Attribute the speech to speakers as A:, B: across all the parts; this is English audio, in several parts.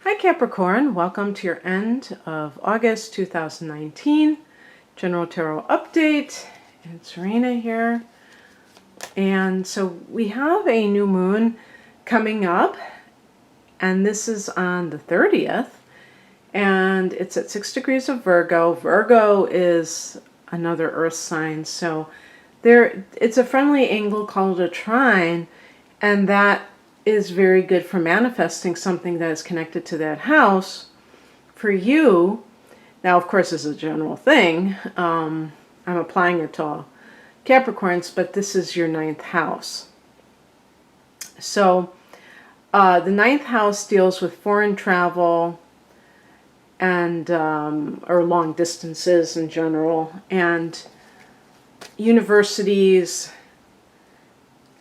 A: Hi Capricorn, welcome to your end of August 2019 General Tarot Update. It's Serena here. And so we have a new moon coming up, and this is on the 30th, and it's at 6 degrees of Virgo. Virgo is another earth sign, so it's a friendly angle called a trine, and that is very good for manifesting something that is connected to that house for you. Now, of course, this is a general thing. I'm applying it to all Capricorns, but this is your 9th house. So the 9th house deals with foreign travel and or long distances in general, and universities,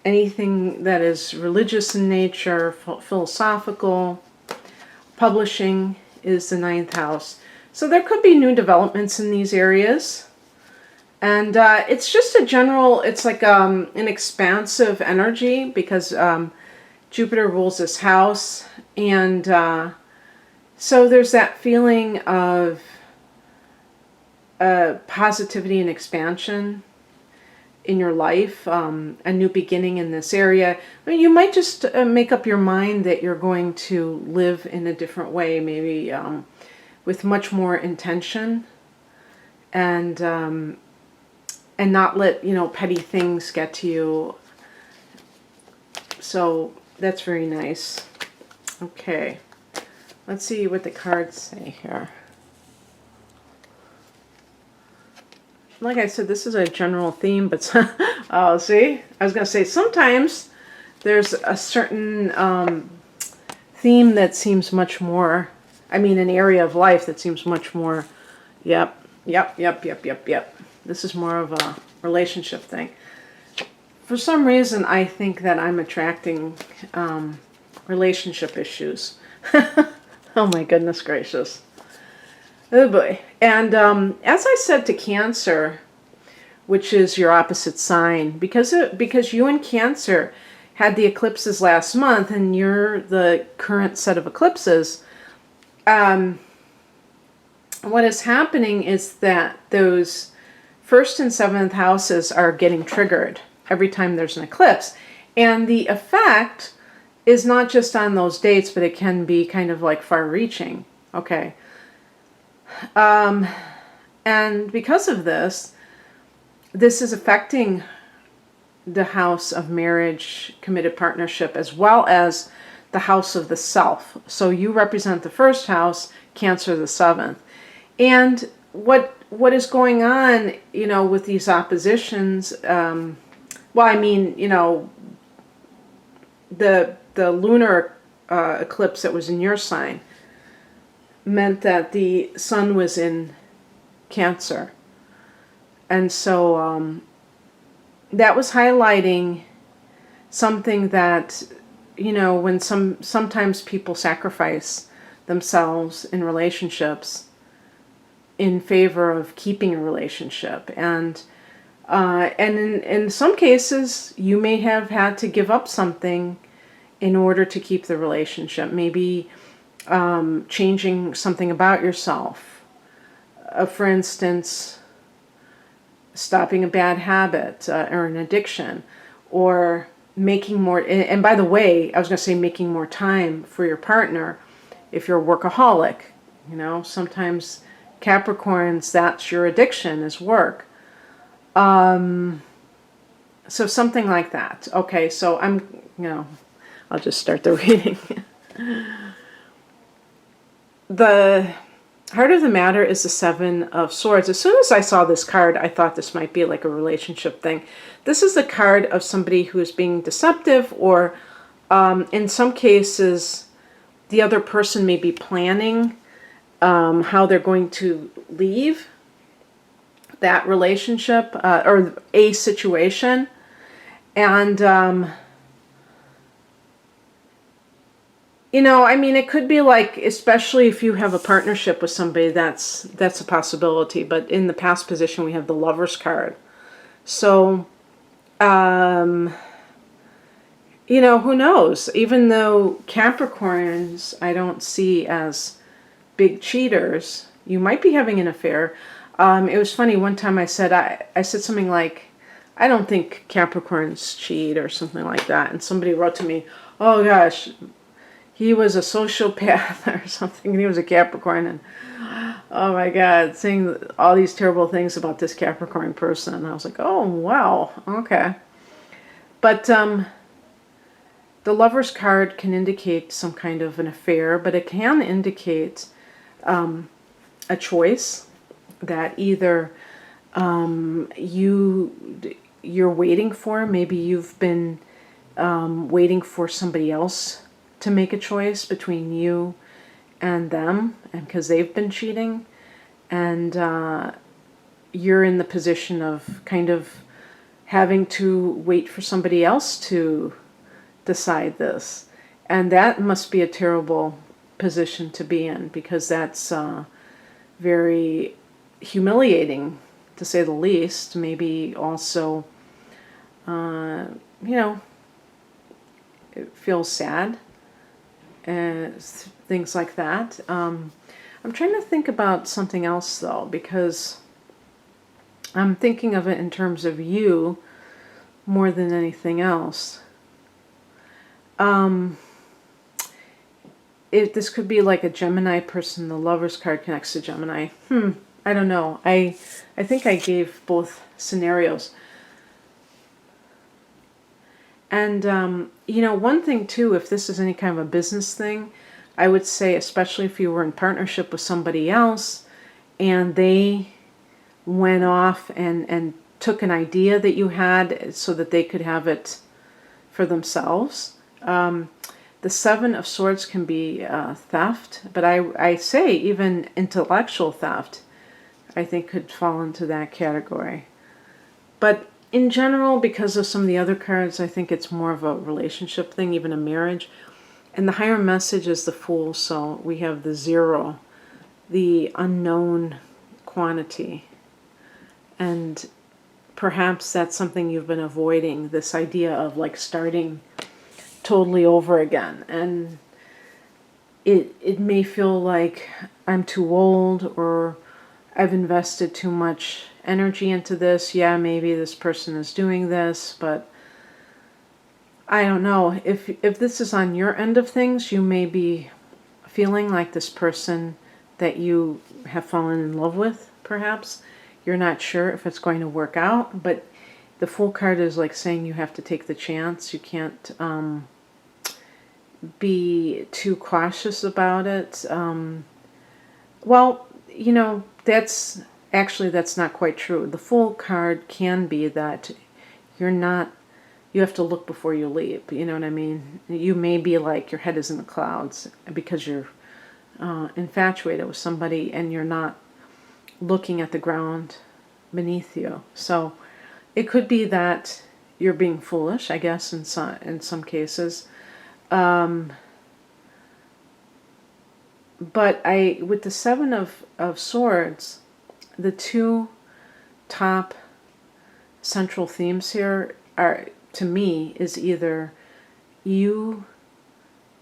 A: anything that is religious in nature, philosophical. Publishing is the 9th house. So there could be new developments in these areas. And it's just a general, it's like an expansive energy because Jupiter rules this house. And so there's that feeling of positivity and expansion in your life, a new beginning in this area. I mean, you might just make up your mind that you're going to live in a different way, maybe with much more intention, and not let petty things get to you. So that's very nice. Okay, let's see what the cards say here. Like I said, this is a general theme, but oh, see, I was going to say sometimes there's a certain theme that seems much more, an area of life that seems much more, yep. This is more of a relationship thing. For some reason, I think that I'm attracting relationship issues. Oh my goodness gracious. Oh boy. And as I said to Cancer, which is your opposite sign, because you and Cancer had the eclipses last month and you're the current set of eclipses, what is happening is that those 1st and 7th houses are getting triggered every time there's an eclipse. And the effect is not just on those dates, but it can be kind of like far-reaching. Okay. And because of this is affecting the house of marriage, committed partnership, as well as the house of the self. So you represent the 1st house, Cancer the 7th. And what is going on, with these oppositions, the lunar eclipse that was in your sign meant that the sun was in Cancer. And so that was highlighting something that, when sometimes people sacrifice themselves in relationships in favor of keeping a relationship. And in some cases, you may have had to give up something in order to keep the relationship. Maybe changing something about yourself. For instance, stopping a bad habit or an addiction, or making more, and by the way, I was going to say making more time for your partner if you're a workaholic. Sometimes Capricorns, that's your addiction, is work. So something like that. Okay, so I'll just start the reading. The heart of the matter is the 7 of Swords. As soon as I saw this card, I thought this might be like a relationship thing. This is the card of somebody who is being deceptive, or in some cases, the other person may be planning how they're going to leave that relationship or a situation. And it could be like, especially if you have a partnership with somebody, that's a possibility. But in the past position, we have the Lover's card. So you know, who knows? Even though Capricorns I don't see as big cheaters, you might be having an affair. It was funny, one time I said something like, I don't think Capricorns cheat or something like that. And somebody wrote to me, oh gosh, he was a sociopath or something, and he was a Capricorn. And oh my God, saying all these terrible things about this Capricorn person. And I was like, oh, wow, okay. But the Lover's card can indicate some kind of an affair, but it can indicate a choice that either you're waiting for. Maybe you've been waiting for somebody else to make a choice between you and them, and because they've been cheating, and you're in the position of kind of having to wait for somebody else to decide this. And that must be a terrible position to be in, because that's very humiliating, to say the least. Maybe also, you know, it feels sad, and things like that. I'm trying to think about something else, though, because I'm thinking of it in terms of you more than anything else. This could be like a Gemini person. The Lover's card connects to Gemini. I don't know. I think I gave both scenarios. And, you know, one thing too, if this is any kind of a business thing, I would say, especially if you were in partnership with somebody else and they went off and took an idea that you had so that they could have it for themselves. The Seven of Swords can be theft, but I say even intellectual theft, I think, could fall into that category. But in general, because of some of the other cards, I think it's more of a relationship thing, even a marriage. And the higher message is the Fool, so we have the zero, the unknown quantity. And perhaps that's something you've been avoiding, this idea of like starting totally over again. And it may feel like I'm too old, or I've invested too much energy into this. Yeah, maybe this person is doing this, but I don't know. If this is on your end of things, you may be feeling like this person that you have fallen in love with, perhaps. You're not sure if it's going to work out, but the Fool card is like saying you have to take the chance. You can't be too cautious about it. Well, you know, that's not quite true. The Fool card can be that you have to look before you leap. You know what I mean? You may be like your head is in the clouds because you're infatuated with somebody and you're not looking at the ground beneath you. So it could be that you're being foolish, I guess, in some cases. But with the Seven of Swords, the two top central themes here are, to me, is either you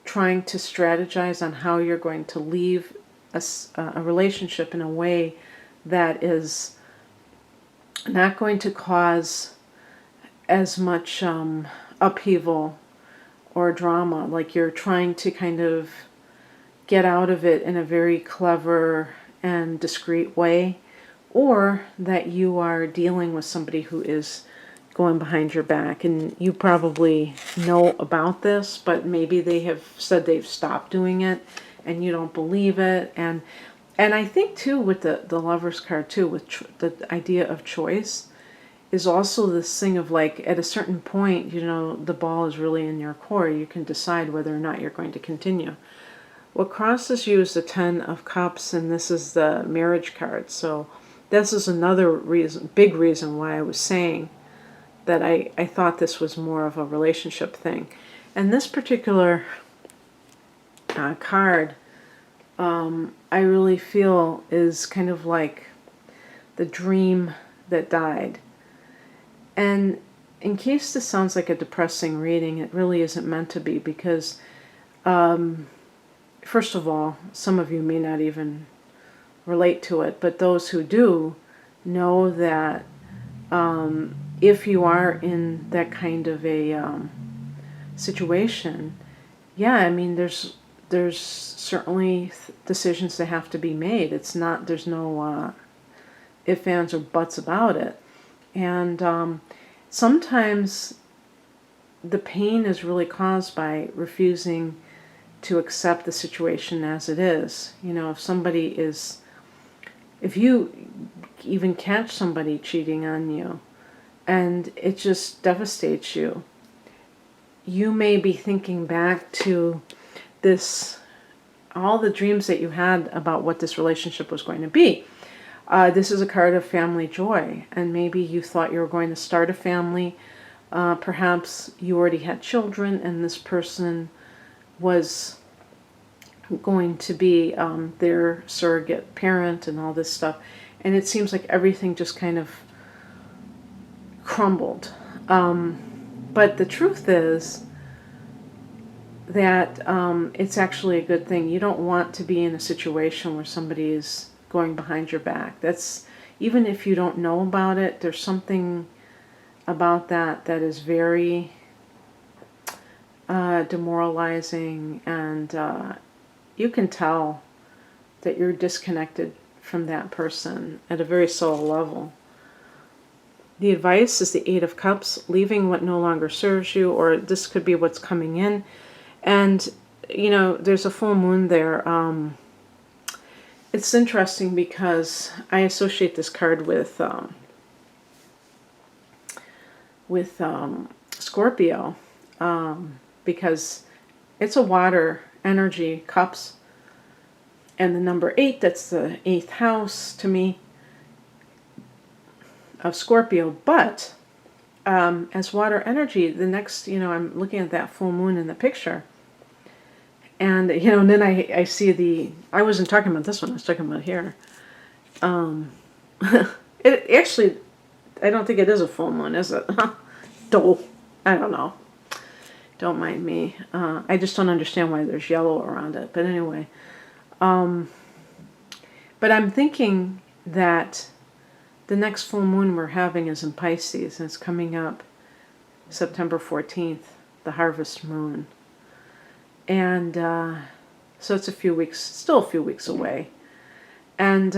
A: trying to strategize on how you're going to leave a relationship in a way that is not going to cause as much upheaval or drama. Like you're trying to kind of get out of it in a very clever and discreet way, or that you are dealing with somebody who is going behind your back, and you probably know about this, but maybe they have said they've stopped doing it and you don't believe it. And I think too, with the Lover's card too, with the idea of choice, is also this thing of like, at a certain point, you know, the ball is really in your court. You can decide whether or not you're going to continue. What crosses you is the Ten of Cups, and this is the marriage card. So this is another reason, big reason why I was saying that I thought this was more of a relationship thing. And this particular card, I really feel is kind of like the dream that died. And in case this sounds like a depressing reading, it really isn't meant to be, because first of all, some of you may not even relate to it, but those who do know that if you are in that kind of a situation, yeah, I mean, there's certainly decisions that have to be made. It's not, there's no ifs, ands, or buts about it. And sometimes the pain is really caused by refusing to accept the situation as it is. You know, if you even catch somebody cheating on you and it just devastates you, you may be thinking back to all the dreams that you had about what this relationship was going to be. This is a card of family joy, and maybe you thought you were going to start a family. Perhaps you already had children, and this person was going to be their surrogate parent and all this stuff. And it seems like everything just kind of crumbled. But the truth is that it's actually a good thing. You don't want to be in a situation where somebody is going behind your back. That's, even if you don't know about it, there's something about that is very demoralizing, and you can tell that you're disconnected from that person at a very soul level. The advice is the Eight of Cups, leaving what no longer serves you, or this could be what's coming in. And, you know, there's a full moon there. It's interesting because I associate this card with Scorpio, because it's a water energy, cups, and the number 8, that's the 8th house to me of Scorpio. But as water energy, the next, you know, I'm looking at that full moon in the picture, and, you know, and then I see I wasn't talking about this one, I was talking about here. It actually, I don't think it is a full moon, is it? I don't know. Don't mind me. I just don't understand why there's yellow around it. But anyway. But I'm thinking that the next full moon we're having is in Pisces, and it's coming up September 14th, the harvest moon. And so it's still a few weeks away. And,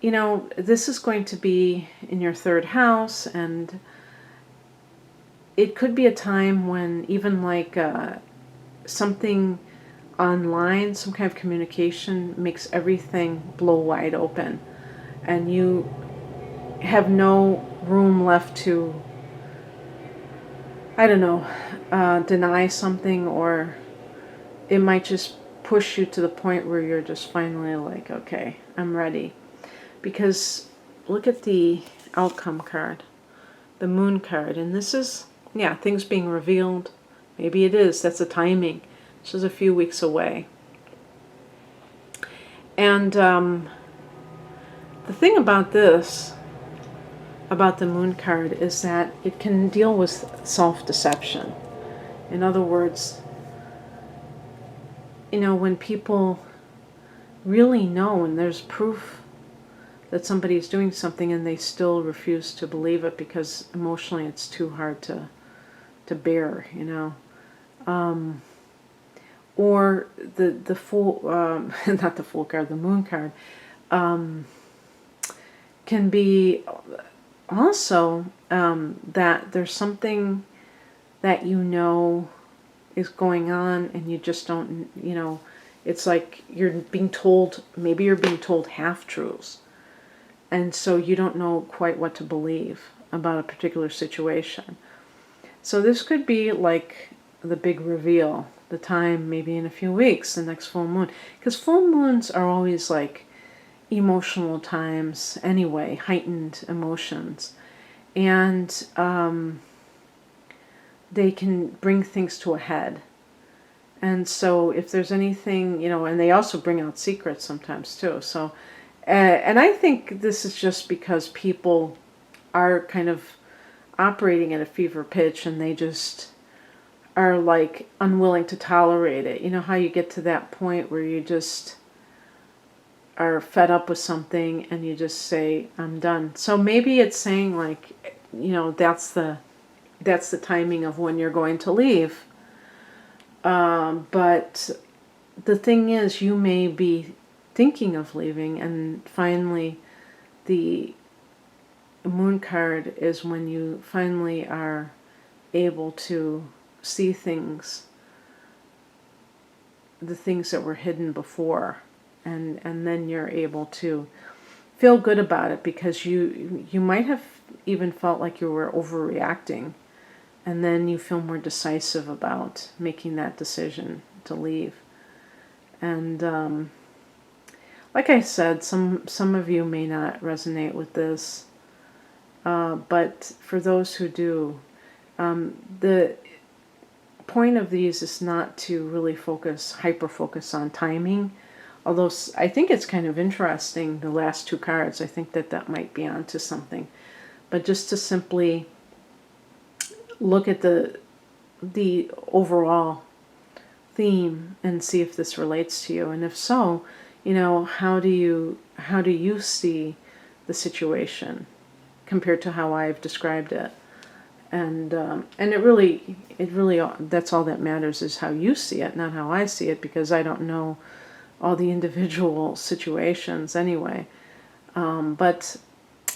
A: you know, this is going to be in your 3rd house, and it could be a time when even like something online, some kind of communication makes everything blow wide open, and you have no room left to, I don't know, deny something, or it might just push you to the point where you're just finally like, okay, I'm ready. Because look at the outcome card, the moon card, and this is, yeah, things being revealed. Maybe it is. That's the timing. This is a few weeks away. And the thing about this, about the moon card, is that it can deal with self-deception. In other words, you know, when people really know, and there's proof that somebody's doing something, and they still refuse to believe it because emotionally it's too hard to bear, you know. Or the Fool, not the Fool card, the Moon card, can be also that there's something that you know is going on, and you just don't, you know, it's like you're being told, maybe you're being told half-truths, and so you don't know quite what to believe about a particular situation. So this could be like the big reveal, the time maybe in a few weeks, the next full moon. Because full moons are always like emotional times anyway, heightened emotions. And they can bring things to a head. And so if there's anything, you know, and they also bring out secrets sometimes too. So, and I think this is just because people are kind of operating at a fever pitch and they just are like unwilling to tolerate it. You know how you get to that point where you just are fed up with something and you just say, I'm done. So maybe it's saying like, you know, that's the timing of when you're going to leave. But the thing is, you may be thinking of leaving, and finally the moon card is when you finally are able to see things, the things that were hidden before, and then you're able to feel good about it, because you might have even felt like you were overreacting, and then you feel more decisive about making that decision to leave. And like I said, some of you may not resonate with this, but for those who do, the point of these is not to really hyper focus on timing. Although I think it's kind of interesting, the last two cards, I think that might be onto something. But just to simply look at the overall theme and see if this relates to you, and if so, you know, how do you see the situation compared to how I've described it? And it really that's all that matters, is how you see it, not how I see it, because I don't know all the individual situations anyway. But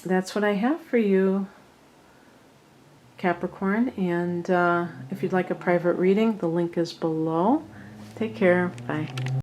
A: that's what I have for you, Capricorn. And if you'd like a private reading, the link is below. Take care. Bye.